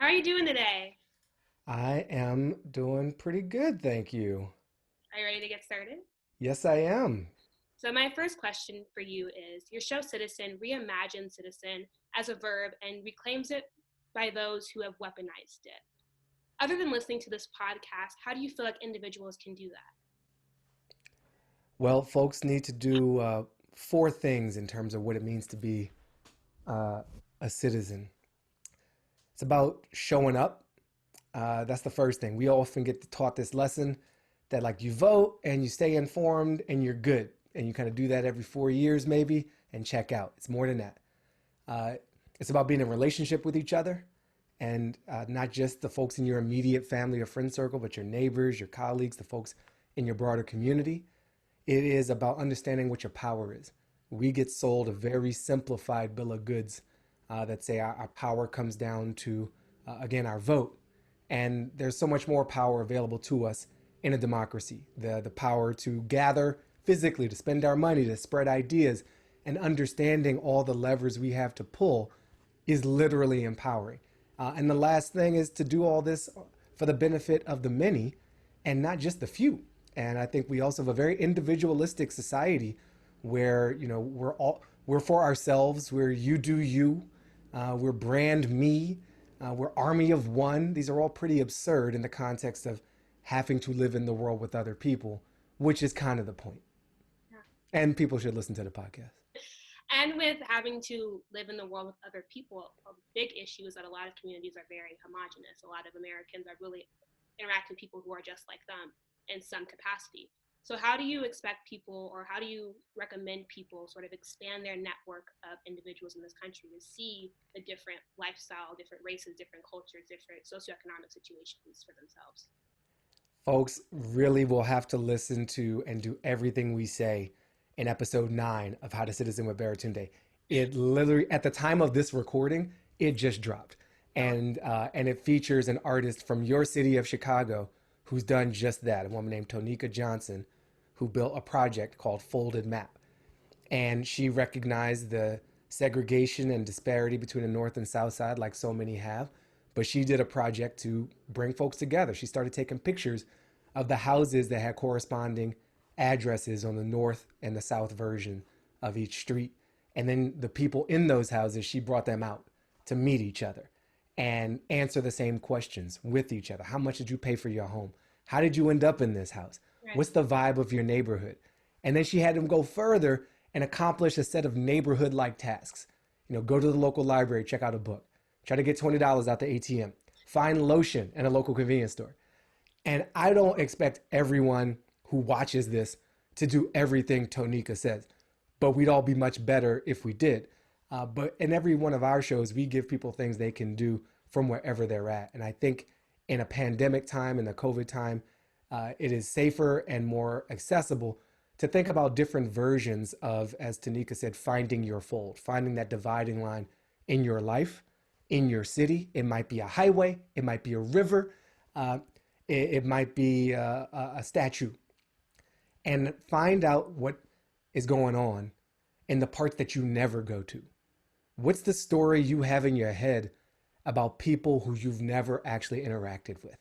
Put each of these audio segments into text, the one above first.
How are you doing today? I am doing pretty good, thank you. Are you ready to get started? Yes, I am. So, my first question for you is your show Citizen reimagines citizen as a verb and reclaims it by those who have weaponized it. Other than listening to this podcast, how do you feel like individuals can do that? Well, folks need to do four things in terms of what it means to be a citizen. It's about showing up. That's the first thing. We often get taught this lesson that like you vote and you stay informed and you're good. And you kind of do that every 4 years maybe and check out. It's more than that. Uh, it's about being in relationship with each other and not just the folks in your immediate family or friend circle, but your neighbors, your colleagues, the folks in your broader community. It is about understanding what your power is. We get sold a very simplified bill of goods that say our power comes down to, again, our vote. And there's so much more power available to us in a democracy. The power to gather physically, to spend our money, to spread ideas, and understanding all the levers we have to pull is literally empowering. And the last thing is to do all this for the benefit of the many and not just the few. And I think we also have a very individualistic society where, we're for ourselves, we're you do you, we're brand me, we're army of one. These are all pretty absurd in the context of having to live in the world with other people, which is kind of the point. Yeah. And people should listen to the podcast. And with having to live in the world with other people, a big issue is that a lot of communities are very homogenous. A lot of Americans are really interacting with people who are just like them in some capacity. So, how do you expect people, or how do you recommend people sort of expand their network of individuals in this country to see the different lifestyle, different races, different cultures, different socioeconomic situations for themselves? Folks really will have to listen to and do everything we say in episode 9 of How to Citizen with Baratunde. It literally, at the time of this recording, it just dropped. Oh, And it features an artist from your city of Chicago who's done just that, a woman named Tanika Johnson, who built a project called Folded Map. And she recognized the segregation and disparity between the North and South Side, like so many have. But she did a project to bring folks together. She started taking pictures of the houses that had corresponding addresses on the North and the South version of each street. And then the people in those houses, she brought them out to meet each other and answer the same questions with each other. How much did you pay for your home? How did you end up in this house? right. What's the vibe of your neighborhood? And then she had them go further and accomplish a set of neighborhood like tasks. Go to the local library, check out a book, try to get $20 out the ATM, find lotion in a local convenience store. And I don't expect everyone who watches this to do everything Tonika says, but we'd all be much better if we did. But in every one of our shows, we give people things they can do from wherever they're at. And I think in a pandemic time, in the COVID time, it is safer and more accessible to think about different versions of, as Tanika said, finding your fold, finding that dividing line in your life, in your city. It might be a highway, it might be a river, uh, it might be a statue, and find out what is going on in the parts that you never go to. What's the story you have in your head about people who you've never actually interacted with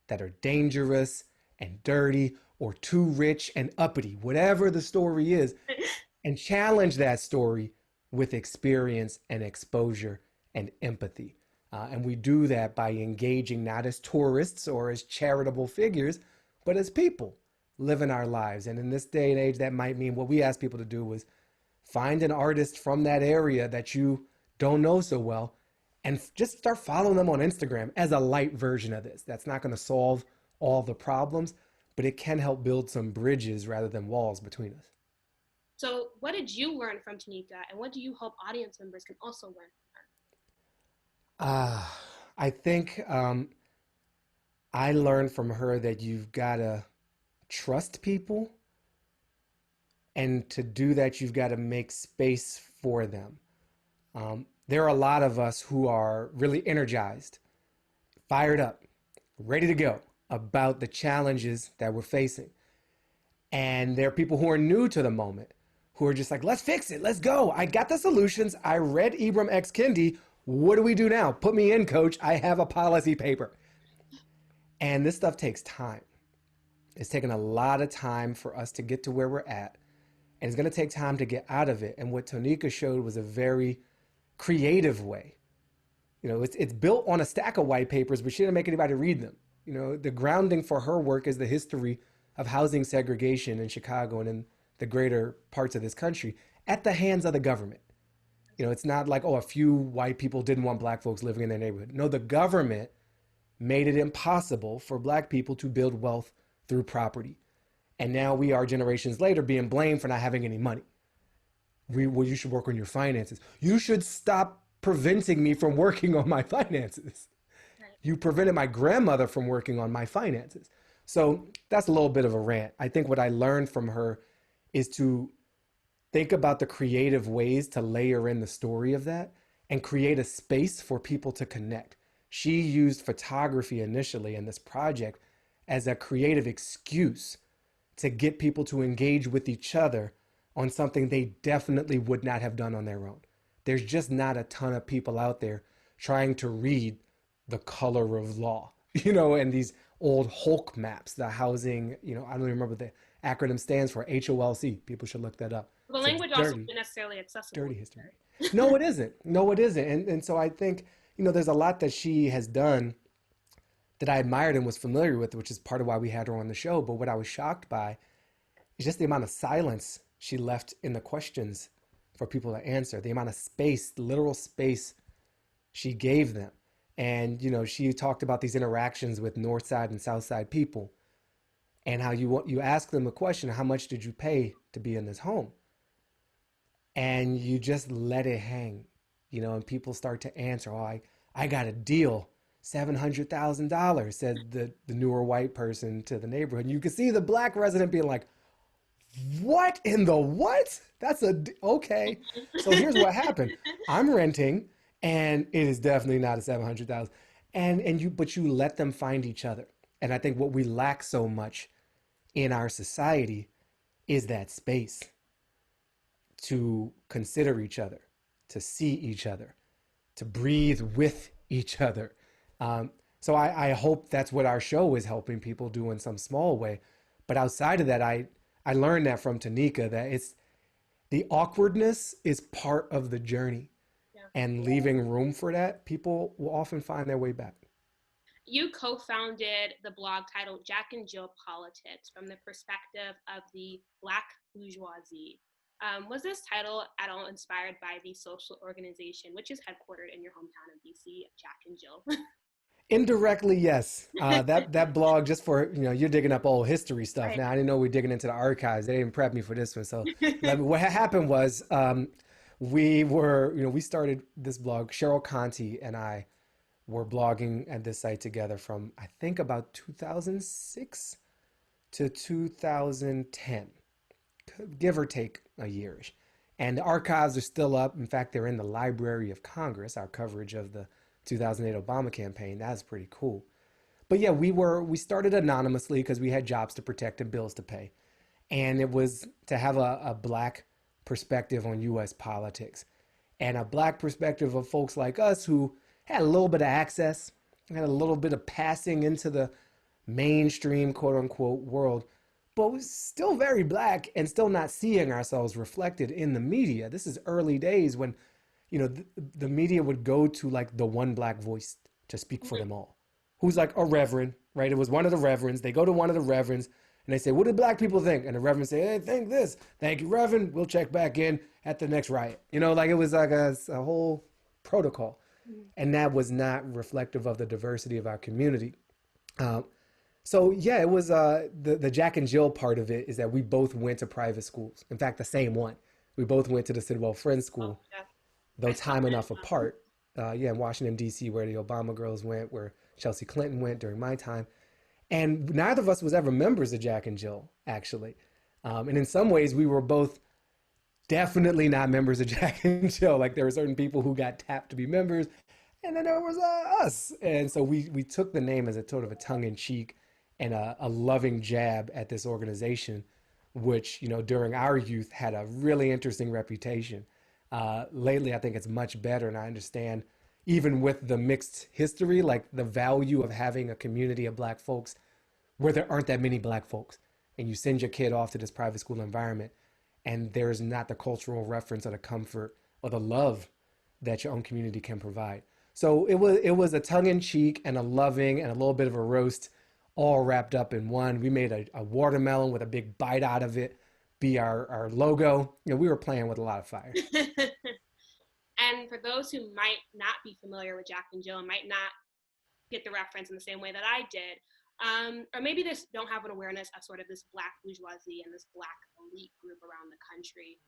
that are dangerous and dirty or too rich and uppity, whatever the story is, and challenge that story with experience and exposure and empathy. And we do that by engaging not as tourists or as charitable figures, but as people living our lives. And in this day and age, that might mean what we ask people to do was find an artist from that area that you don't know so well and just start following them on Instagram as a light version of this. That's not going to solve all the problems, but it can help build some bridges rather than walls between us. So, what did you learn from Tanika, and what do you hope audience members can also learn from her? I think I learned from her that you've got to trust people. And to do that, you've got to make space for them. There are a lot of us who are really energized, fired up, ready to go about the challenges that we're facing. And there are people who are new to the moment who are just like, let's fix it. Let's go. I got the solutions. I read Ibram X. Kendi. What do we do now? Put me in, coach. I have a policy paper. And this stuff takes time. It's taken a lot of time for us to get to where we're at. And it's going to take time to get out of it. And what Tanika showed was a very creative way. It's built on a stack of white papers, but she didn't make anybody read them. The grounding for her work is the history of housing segregation in Chicago and in the greater parts of this country at the hands of the government. It's not like, a few white people didn't want black folks living in their neighborhood. No, the government made it impossible for black people to build wealth through property. And now we are generations later being blamed for not having any money. Well, you should work on your finances. You should stop preventing me from working on my finances. Right. You prevented my grandmother from working on my finances. So that's a little bit of a rant. I think what I learned from her is to think about the creative ways to layer in the story of that and create a space for people to connect. She used photography initially in this project as a creative excuse to get people to engage with each other on something they definitely would not have done on their own. There's just not a ton of people out there trying to read the color of law, and these old Hulk maps, the housing, I don't even remember what the acronym stands for, HOLC. People should look that up. The language also isn't necessarily accessible. Dirty history. No, it isn't. No, it isn't. And so I think, there's a lot that she has done that I admired and was familiar with, which is part of why we had her on the show. But what I was shocked by is just the amount of silence she left in the questions for people to answer, the amount of space, literal space she gave them. And, she talked about these interactions with North Side and South Side people and how you ask them a question, how much did you pay to be in this home? And you just let it hang, and people start to answer, I got a deal, $700,000, said the newer white person to the neighborhood. And you could see the black resident being like, what in the what? Okay. So here's what happened. I'm renting and it is definitely not a 700,000. But you let them find each other. And I think what we lack so much in our society is that space to consider each other, to see each other, to breathe with each other. So I hope that's what our show is helping people do in some small way. But outside of that, I learned that from Tanika, that it's the awkwardness is part of the journey. Yeah. And leaving room for that, people will often find their way back. You co-founded the blog titled Jack and Jill Politics from the perspective of the Black bourgeoisie. Was this title at all inspired by the social organization, which is headquartered in your hometown of DC, Jack and Jill? Indirectly, yes. That blog, just for, you're digging up old history stuff. Right. Now, I didn't know we were digging into the archives. They didn't prep me for this one. So what happened was we started this blog. Cheryl Conti and I were blogging at this site together from, I think, about 2006 to 2010, give or take a yearish. And the archives are still up. In fact, they're in the Library of Congress, our coverage of the 2008 Obama campaign. That's pretty cool. But yeah, we started anonymously because we had jobs to protect and bills to pay. And it was to have a black perspective on U.S. politics and a black perspective of folks like us who had a little bit of access, had a little bit of passing into the mainstream, quote unquote, world, but was still very black and still not seeing ourselves reflected in the media. This is early days when, the media would go to like the one black voice to speak for them all, who's like a reverend, right? It was one of the reverends. They go to one of the reverends and they say, what do black people think? And the reverend say, hey, think this. Thank you, Reverend. We'll check back in at the next riot. It was like a whole protocol. And that was not reflective of the diversity of our community. So yeah, it was the Jack and Jill part of it is that we both went to private schools. In fact, the same one. We both went to the Sidwell Friends School, though time enough apart. In Washington, D.C., where the Obama girls went, where Chelsea Clinton went during my time. And neither of us was ever members of Jack and Jill, actually. And in some ways, we were both definitely not members of Jack and Jill. Like there were certain people who got tapped to be members, and then there was us. And so we took the name as a sort of a tongue-in-cheek and a loving jab at this organization, which, during our youth had a really interesting reputation. Lately, I think it's much better, and I understand even with the mixed history, like the value of having a community of Black folks where there aren't that many Black folks. And you send your kid off to this private school environment, and there's not the cultural reference or the comfort or the love that your own community can provide. So it was a tongue in cheek and a loving and a little bit of a roast, all wrapped up in one. We made a watermelon with a big bite out of it be our logo. We were playing with a lot of fire. And for those who might not be familiar with Jack and Jill and might not get the reference in the same way that I did, or maybe they don't have an awareness of sort of this Black bourgeoisie and this Black elite group around the country,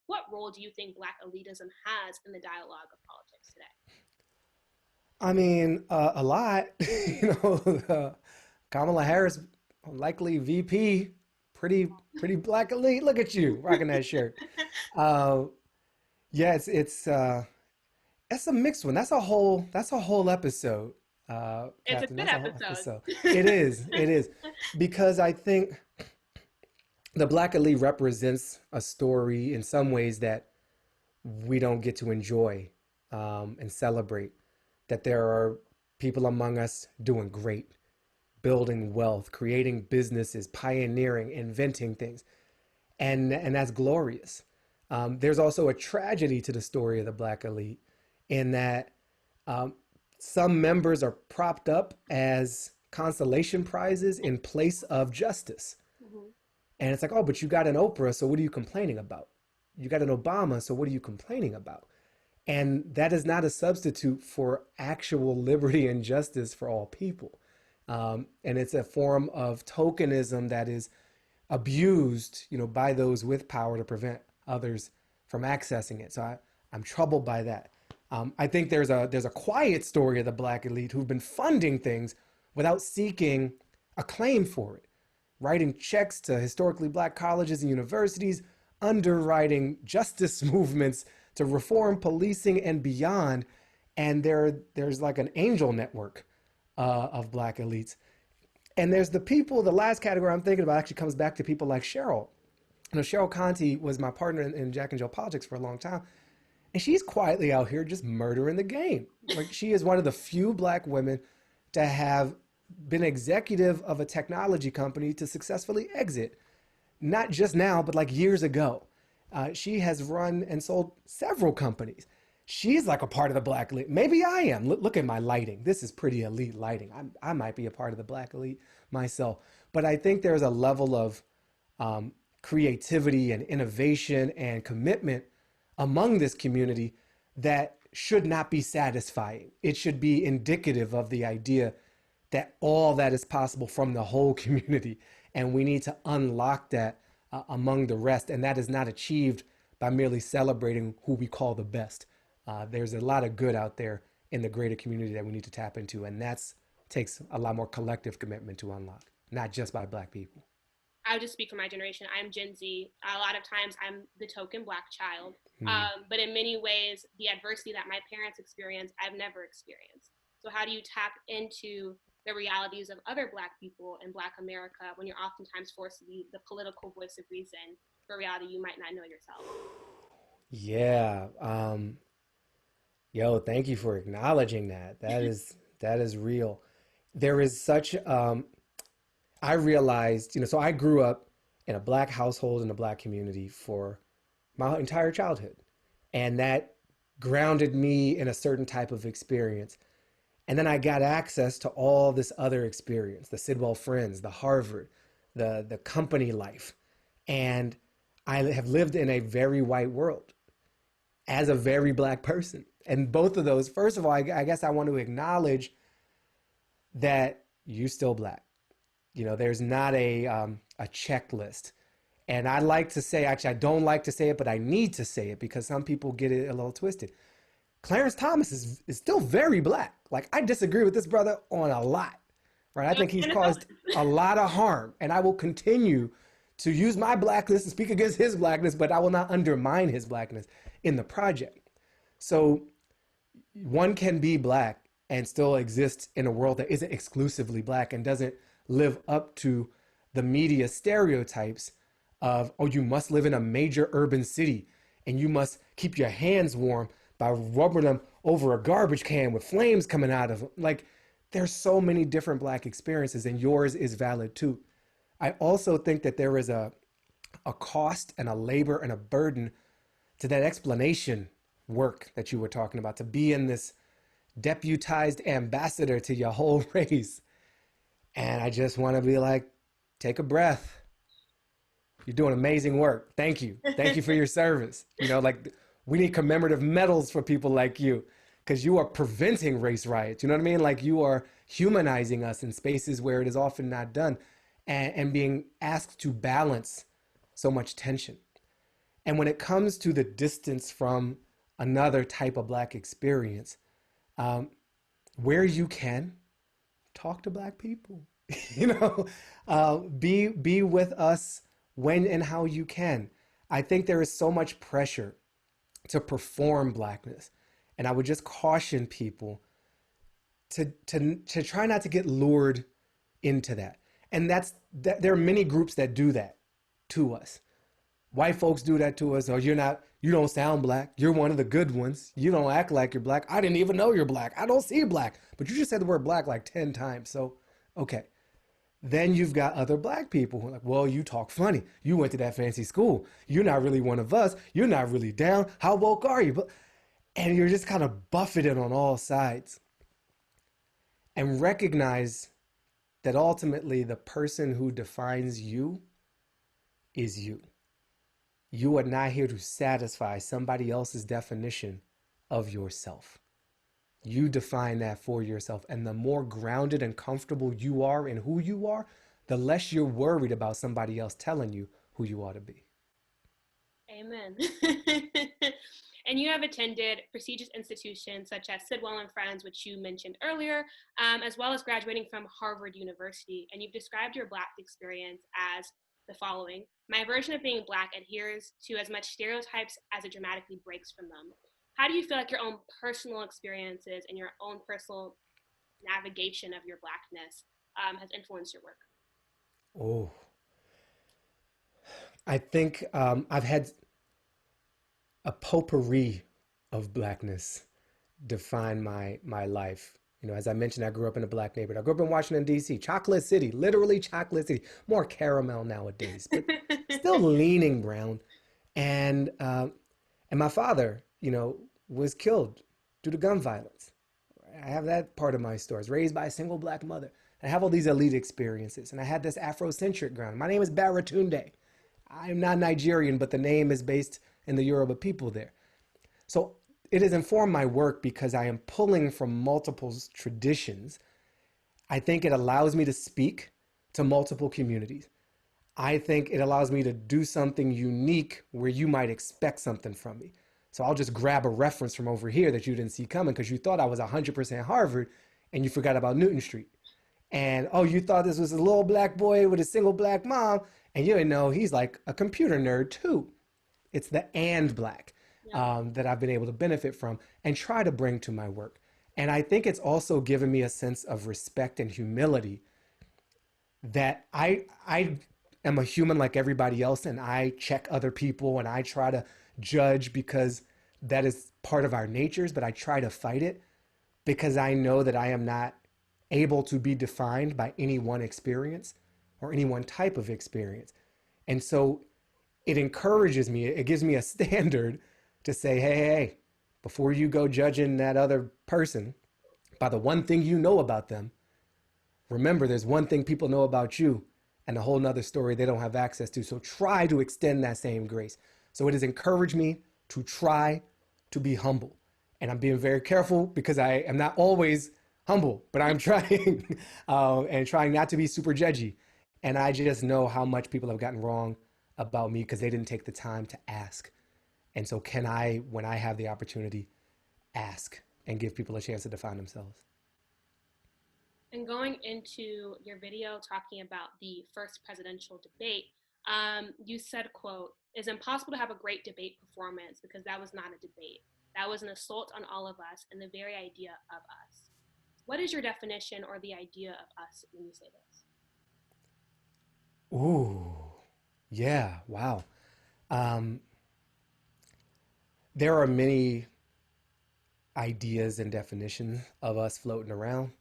what role do you think Black elitism has in the dialogue of politics today? I mean, a lot. Kamala Harris, likely VP, pretty Black elite. Look at you rocking that shirt. Yeah, it's a mixed one. That's a whole episode. It's Captain, a good episode. It is because I think the Black elite represents a story in some ways that we don't get to enjoy and celebrate. That there are people among us doing great, building wealth, creating businesses, pioneering, inventing things, and that's glorious. There's also a tragedy to the story of the Black elite in that some members are propped up as consolation prizes in place of justice. Mm-hmm. And it's like, oh, but you got an Oprah, so what are you complaining about? You got an Obama, so what are you complaining about? And that is not a substitute for actual liberty and justice for all people. And it's a form of tokenism that is abused, by those with power to prevent others from accessing it. So I'm troubled by that. I think there's a quiet story of the Black elite who've been funding things without seeking acclaim for it, writing checks to historically Black colleges and universities, underwriting justice movements to reform policing and beyond. And there's like an angel network of Black elites. And there's the last category I'm thinking about actually comes back to people like Cheryl. Cheryl Conti was my partner in Jack and Jill politics for a long time. And she's quietly out here just murdering the game. Like, she is one of the few Black women to have been executive of a technology company to successfully exit. Not just now, but like years ago. She has run and sold several companies. She's like a part of the Black elite. Maybe I am. Look at my lighting. This is pretty elite lighting. I might be a part of the Black elite myself. But I think there's a level of creativity and innovation and commitment among this community that should not be satisfying. It should be indicative of the idea that all that is possible from the whole community. And we need to unlock that among the rest. And that is not achieved by merely celebrating who we call the best. There's a lot of good out there in the greater community that we need to tap into. And that takes a lot more collective commitment to unlock, not just by Black people. I would just speak for my generation. I'm Gen Z. A lot of times I'm the token Black child. But in many ways, the adversity that my parents experienced, I've never experienced. So how do you tap into the realities of other Black people in Black America when you're oftentimes forced to be the political voice of reason for reality you might not know yourself? Yeah. Yo, thank you for acknowledging that. That is real. There is such, I realized, so I grew up in a Black household in a Black community for my entire childhood. And that grounded me in a certain type of experience. And then I got access to all this other experience, the Sidwell Friends, the Harvard, the company life. And I have lived in a very white world as a very Black person. And both of those, first of all, I guess I want to acknowledge that you're still Black. There's not a checklist. And I like to say, actually, I don't like to say it, but I need to say it because some people get it a little twisted. Clarence Thomas is still very Black. Like, I disagree with this brother on a lot, right? I think he's caused a lot of harm, and I will continue to use my Blackness and speak against his Blackness, but I will not undermine his Blackness in the project. So one can be Black and still exist in a world that isn't exclusively Black and doesn't live up to the media stereotypes of, oh, you must live in a major urban city and you must keep your hands warm by rubbing them over a garbage can with flames coming out of them. Like, there's so many different Black experiences, and yours is valid too. I also think that there is a cost and a labor and a burden to that explanation work that you were talking about, to be in this deputized ambassador to your whole race. And I just want to be like, take a breath. You're doing amazing work. Thank you. Thank you for your service. You know, like, we need commemorative medals for people like you, because you are preventing race riots. You know what I mean? Like, you are humanizing us in spaces where it is often not done, and being asked to balance so much tension. And when it comes to the distance from another type of Black experience, where you can, talk to Black people. You know, be with us when and how you can. I think there is so much pressure to perform Blackness, and I would just caution people to try not to get lured into that. And there are many groups that do that to us. White folks do that to us. Or you don't sound Black. You're one of the good ones. You don't act like you're Black. I didn't even know you're Black. I don't see Black. But you just said the word Black like 10 times. So, okay. Then you've got other Black people who are like, well, you talk funny. You went to that fancy school. You're not really one of us. You're not really down. How woke are you? And you're just kind of buffeted on all sides. And recognize that ultimately the person who defines you is you. You are not here to satisfy somebody else's definition of yourself. You define that for yourself. And the more grounded and comfortable you are in who you are, the less you're worried about somebody else telling you who you ought to be. Amen. And you have attended prestigious institutions such as Sidwell and Friends, which you mentioned earlier, as well as graduating from Harvard University. And you've described your Black experience as the following: my version of being Black adheres to as much stereotypes as it dramatically breaks from them. How do you feel like your own personal experiences and your own personal navigation of your Blackness has influenced your work? Oh, I think I've had a potpourri of Blackness define my life. You know, as I mentioned, I grew up in a Black neighborhood. I grew up in Washington, D.C., Chocolate City, literally Chocolate City. More caramel nowadays, but still leaning brown. And my father, you know, was killed due to gun violence. I have that part of my story. I was raised by a single Black mother. I have all these elite experiences, and I had this Afrocentric ground. My name is Baratunde. I'm not Nigerian, but the name is based in the Yoruba people there. So it has informed my work because I am pulling from multiple traditions. I think it allows me to speak to multiple communities. I think it allows me to do something unique where you might expect something from me. So I'll just grab a reference from over here that you didn't see coming because you thought I was 100% Harvard and you forgot about Newton Street. And, oh, you thought this was a little Black boy with a single Black mom, and you didn't know he's like a computer nerd too. It's the and Black that I've been able to benefit from and try to bring to my work. And I think it's also given me a sense of respect and humility that I am a human like everybody else, and I check other people and I try to judge because that is part of our natures, but I try to fight it because I know that I am not able to be defined by any one experience or any one type of experience. And so it encourages me, it gives me a standard to say, hey, before you go judging that other person by the one thing you know about them, remember there's one thing people know about you and a whole nother story they don't have access to. So try to extend that same grace. So it has encouraged me to try to be humble. And I'm being very careful because I am not always humble, but I'm trying and trying not to be super judgy. And I just know how much people have gotten wrong about me because they didn't take the time to ask. And so can I, when I have the opportunity, ask and give people a chance to define themselves? And going into your video talking about the first presidential debate, you said, quote, "It's impossible to have a great debate performance because that was not a debate. That was an assault on all of us and the very idea of us." What is your definition or the idea of us when you say this? Ooh, yeah, wow. Um, there are many ideas and definitions of us floating around.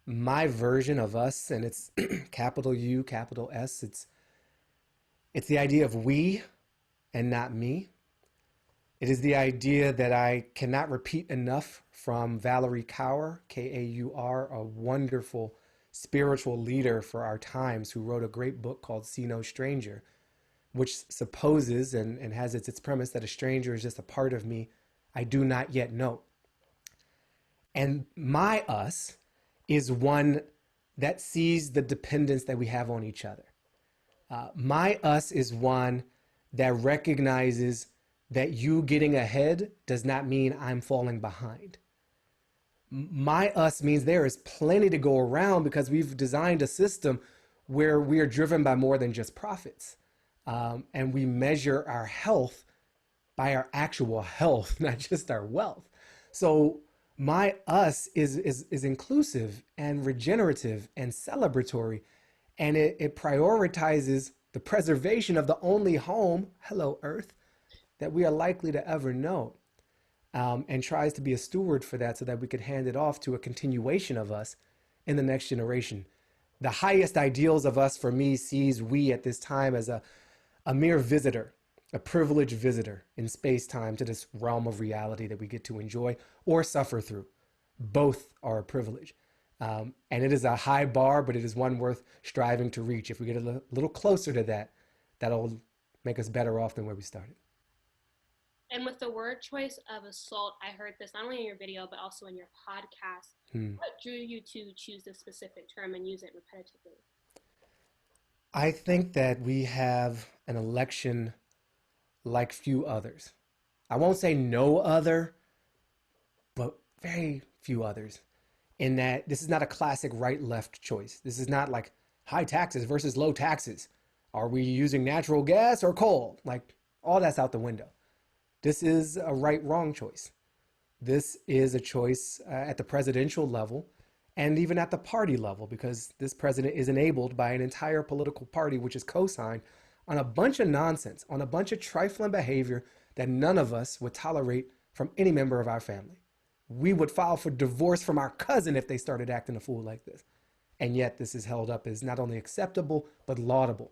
My version of us, and it's capital U, capital S, it's the idea of we and not me. It is the idea that I cannot repeat enough from Valerie Kaur, Kaur, a wonderful spiritual leader for our times who wrote a great book called See No Stranger, which supposes and has its premise that a stranger is just a part of me I do not yet know. And my us is one that sees the dependence that we have on each other. My us is one that recognizes that you getting ahead does not mean I'm falling behind. My us means there is plenty to go around because we've designed a system where we are driven by more than just profits. And we measure our health by our actual health, not just our wealth. So my us is inclusive and regenerative and celebratory, and it prioritizes the preservation of the only home, hello Earth, that we are likely to ever know, and tries to be a steward for that so that we could hand it off to a continuation of us in the next generation. The highest ideals of us for me sees we at this time as a mere visitor, a privileged visitor in space-time to this realm of reality that we get to enjoy or suffer through. Both are a privilege. And it is a high bar, but it is one worth striving to reach. If we get a little closer to that, that'll make us better off than where we started. And with the word choice of assault, I heard this not only in your video, but also in your podcast. What drew you to choose this specific term and use it repetitively? I think that we have an election like few others. I won't say no other, but very few others. In that this is not a classic right-left choice. This is not like high taxes versus low taxes. Are we using natural gas or coal? Like, all that's out the window. This is a right-wrong choice. This is a choice at the presidential level and even at the party level, because this president is enabled by an entire political party which is co-signed on a bunch of nonsense, on a bunch of trifling behavior that none of us would tolerate from any member of our family. We would file for divorce from our cousin if they started acting a fool like this. And yet this is held up as not only acceptable, but laudable.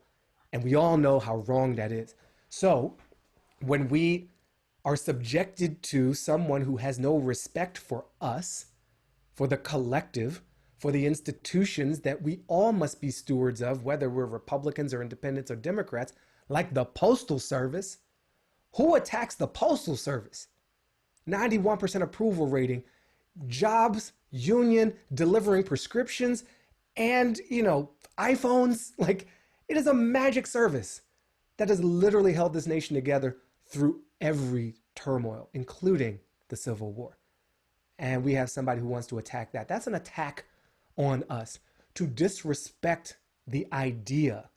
And we all know how wrong that is. So when we are subjected to someone who has no respect for us, for the collective, for the institutions that we all must be stewards of, whether we're Republicans or independents or Democrats, like the Postal Service. Who attacks the Postal Service? 91% approval rating, jobs, union, delivering prescriptions, and, iPhones. Like, it is a magic service that has literally held this nation together through every turmoil, including the Civil War. And we have somebody who wants to attack that. That's an attack on us. To disrespect the idea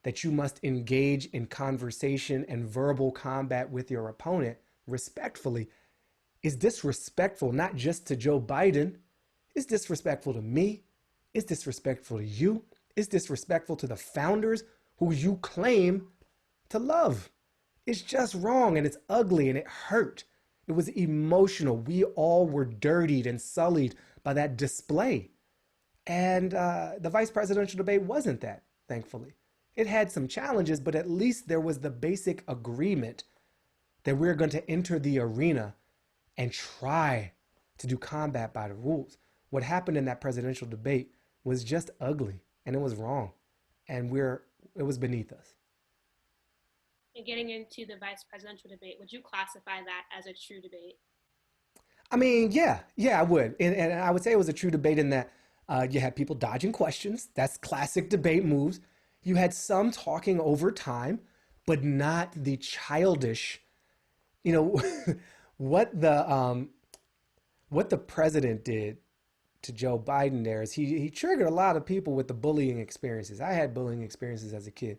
that you must engage in conversation and verbal combat with your opponent respectfully is disrespectful, not just to Joe Biden. It's disrespectful to me. It's disrespectful to you. It's disrespectful to the founders who you claim to love. It's just wrong, and it's ugly, and it hurt. It was emotional. We all were dirtied and sullied by that display. And the vice presidential debate wasn't that, thankfully. It had some challenges, but at least there was the basic agreement that we're going to enter the arena and try to do combat by the rules. What happened in that presidential debate was just ugly, and it was wrong, and it was beneath us. And getting into the vice presidential debate, would you classify that as a true debate? I mean, yeah, I would. And I would say it was a true debate in that you had people dodging questions. That's classic debate moves. You had some talking over time, but not the childish, what the president did to Joe Biden there is he triggered a lot of people with the bullying experiences. I had bullying experiences as a kid.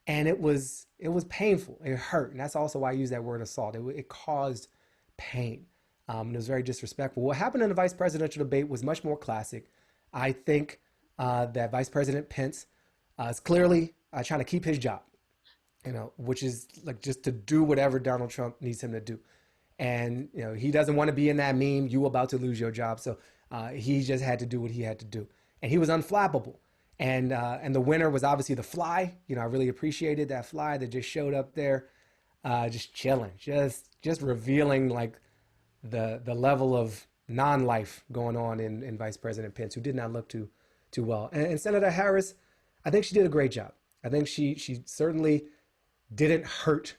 And it was painful. It hurt. And that's also why I use that word assault. It caused pain. And it was very disrespectful. What happened in the vice presidential debate was much more classic. I think that Vice President Pence is clearly trying to keep his job, which is like just to do whatever Donald Trump needs him to do. And he doesn't want to be in that meme, you about to lose your job. So he just had to do what he had to do. And he was unflappable. And the winner was obviously the fly. I really appreciated that fly that just showed up there, just chilling, just revealing like the level of non-life going on in Vice President Pence, who did not look too well. And Senator Harris, I think she did a great job. I think she certainly didn't hurt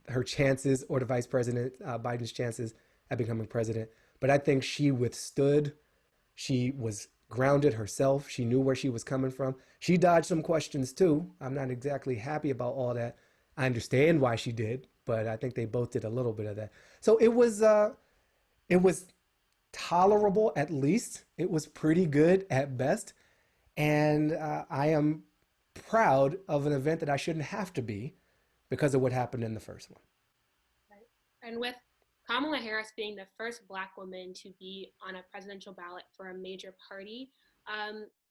her chances or the Vice President Biden's chances at becoming president. But I think she withstood. She was grounded herself. She knew where she was coming from. She dodged some questions too. I'm not exactly happy about all that. I understand why she did, but I think they both did a little bit of that. So it was tolerable at least. It was pretty good at best. And I am proud of an event that I shouldn't have to be because of what happened in the first one. Right. And with Kamala Harris being the first Black woman to be on a presidential ballot for a major party,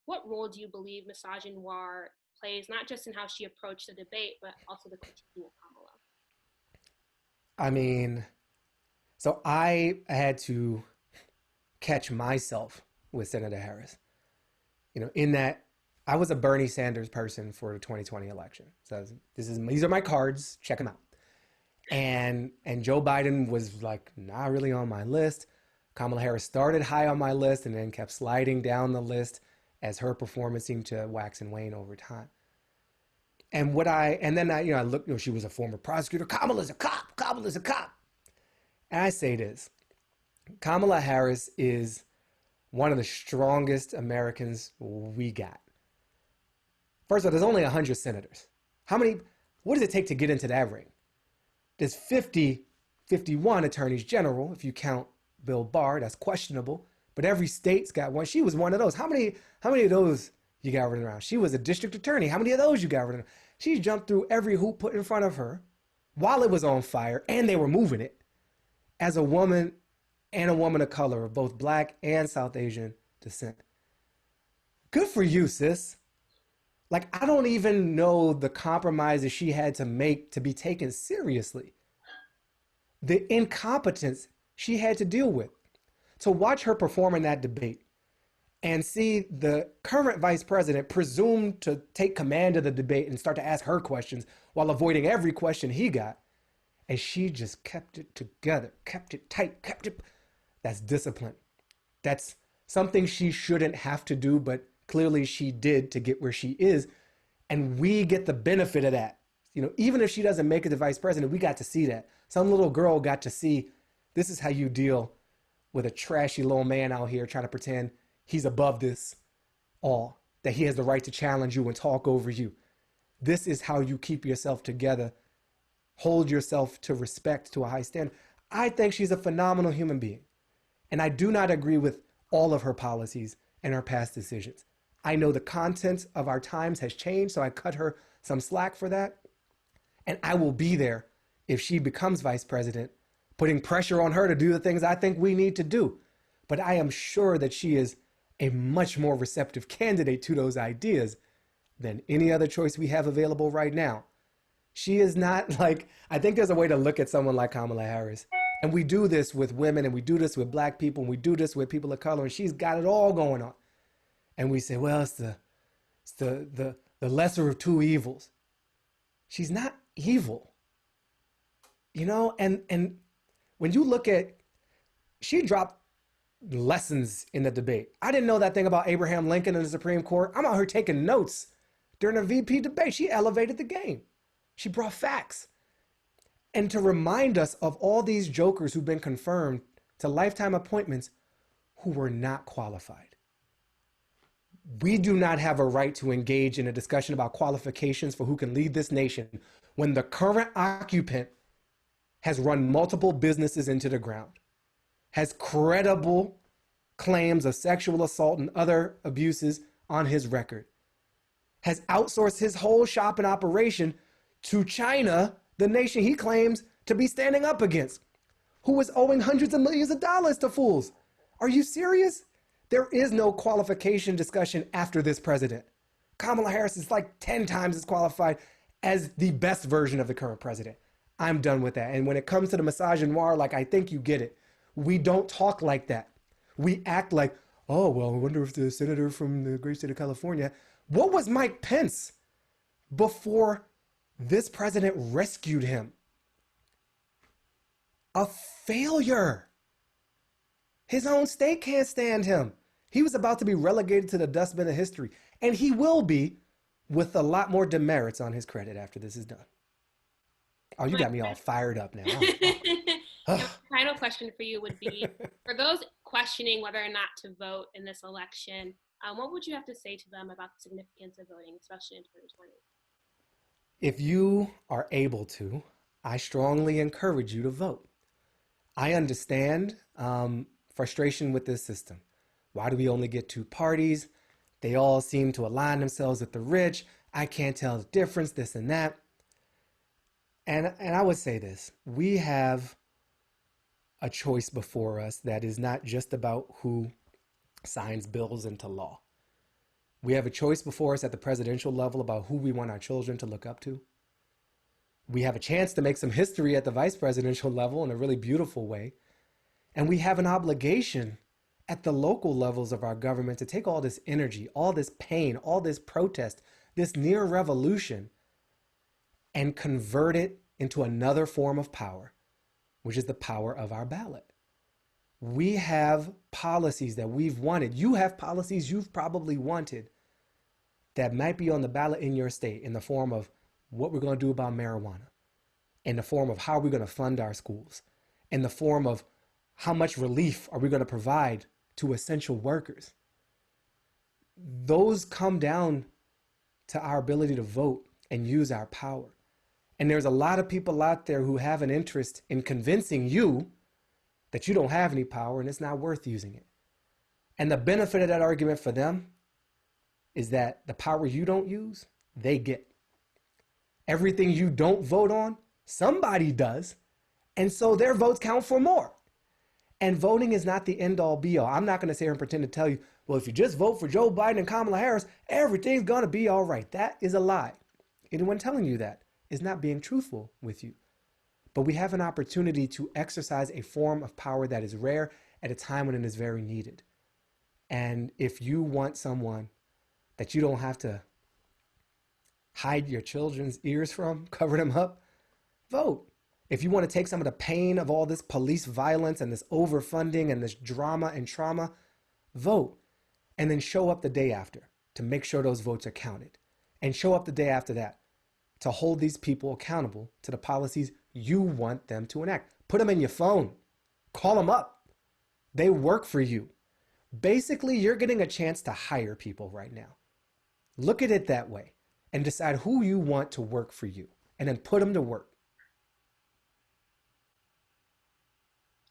what role do you believe misogynoir plays, not just in how she approached the debate, but also the critiquing of Kamala? I mean, so I had to catch myself with Senator Harris. In that I was a Bernie Sanders person for the 2020 election. So these are my cards. Check them out. And Joe Biden was like not really on my list. Kamala Harris started high on my list and then kept sliding down the list as her performance seemed to wax and wane over time. And then I looked. She was a former prosecutor. Kamala's a cop. Kamala's a cop. And I say this: Kamala Harris is one of the strongest Americans we got. First of all, there's only 100 senators. What does it take to get into that ring? There's 51 attorneys general, if you count Bill Barr, that's questionable. But every state's got one. She was one of those. How many of those you got running around? She was a district attorney. How many of those you got running around? She jumped through every hoop put in front of her while it was on fire and they were moving it as a woman and a woman of color of both Black and South Asian descent. Good for you, sis. Like, I don't even know the compromises she had to make to be taken seriously. The incompetence she had to deal with. To watch her perform in that debate and see the current vice president presume to take command of the debate and start to ask her questions while avoiding every question he got. And she just kept it together, kept it tight, That's discipline. That's something she shouldn't have to do, but clearly she did to get where she is. And we get the benefit of that. Even if she doesn't make it to vice president, we got to see that. Some little girl got to see, this is how you deal with a trashy little man out here trying to pretend he's above this all, that he has the right to challenge you and talk over you. This is how you keep yourself together, hold yourself to respect, to a high standard. I think she's a phenomenal human being. And I do not agree with all of her policies and her past decisions. I know the content of our times has changed, so I cut her some slack for that. And I will be there if she becomes vice president, putting pressure on her to do the things I think we need to do. But I am sure that she is a much more receptive candidate to those ideas than any other choice we have available right now. She is not like, I think there's a way to look at someone like Kamala Harris. And we do this with women, and we do this with Black people, and we do this with people of color, and she's got it all going on. And we say, well, it's the lesser of two evils. She's not evil. And when you look at, she dropped lessons in the debate. I didn't know that thing about Abraham Lincoln and the Supreme Court. I'm out here taking notes during the VP debate. She elevated the game. She brought facts. And to remind us of all these jokers who've been confirmed to lifetime appointments who were not qualified. We do not have a right to engage in a discussion about qualifications for who can lead this nation when the current occupant has run multiple businesses into the ground, has credible claims of sexual assault and other abuses on his record, has outsourced his whole shopping operation to China, the nation he claims to be standing up against, who was owing hundreds of millions of dollars to fools. Are you serious? There is no qualification discussion after this president. Kamala Harris is like 10 times as qualified as the best version of the current president. I'm done with that. And when it comes to the misogynoir, like, I think you get it. We don't talk like that. We act like, oh, well, I wonder if the senator from the great state of California, what was Mike Pence before this president rescued him? A failure. His own state can't stand him. He was about to be relegated to the dustbin of history, and he will be, with a lot more demerits on his credit after this is done. Oh, you got me all fired up now. My final question for you would be, for those questioning whether or not to vote in this election, what would you have to say to them about the significance of voting, especially in 2020? If you are able to, I strongly encourage you to vote. I understand frustration with this system. Why do we only get two parties? They all seem to align themselves with the rich. I can't tell the difference, this and that. And I would say this, we have a choice before us that is not just about who signs bills into law. We have a choice before us at the presidential level about who we want our children to look up to. We have a chance to make some history at the vice presidential level in a really beautiful way. And we have an obligation at the local levels of our government to take all this energy, all this pain, all this protest, this near revolution, and convert it into another form of power, which is the power of our ballot. We have policies that we've wanted. You have policies you've probably wanted that might be on the ballot in your state in the form of what we're going to do about marijuana, in the form of how we're going to fund our schools, in the form of how much relief are we going to provide to essential workers. Those come down to our ability to vote and use our power. And there's a lot of people out there who have an interest in convincing you that you don't have any power and it's not worth using it. And the benefit of that argument for them is that the power you don't use, they get. Everything you don't vote on, somebody does. And so their votes count for more. And voting is not the end all be all. I'm not going to sit here and pretend to tell you, well, if you just vote for Joe Biden and Kamala Harris, everything's going to be all right. That is a lie. Anyone telling you that is not being truthful with you. But we have an opportunity to exercise a form of power that is rare at a time when it is very needed. And if you want someone that you don't have to hide your children's ears from, cover them up, vote. If you want to take some of the pain of all this police violence and this overfunding and this drama and trauma, vote. And then show up the day after to make sure those votes are counted. And show up the day after that to hold these people accountable to the policies you want them to enact. Put them in your phone. Call them up. They work for you. Basically, you're getting a chance to hire people right now. Look at it that way and decide who you want to work for you and then put them to work.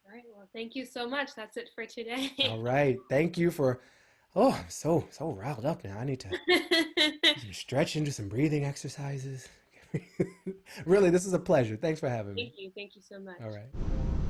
All right. Well, thank you so much. That's it for today. All right. Thank you for, I'm so riled up now. I need to do some stretching, do some breathing exercises. Really, this is a pleasure. Thanks for having me. Thank you. Thank you so much. All right.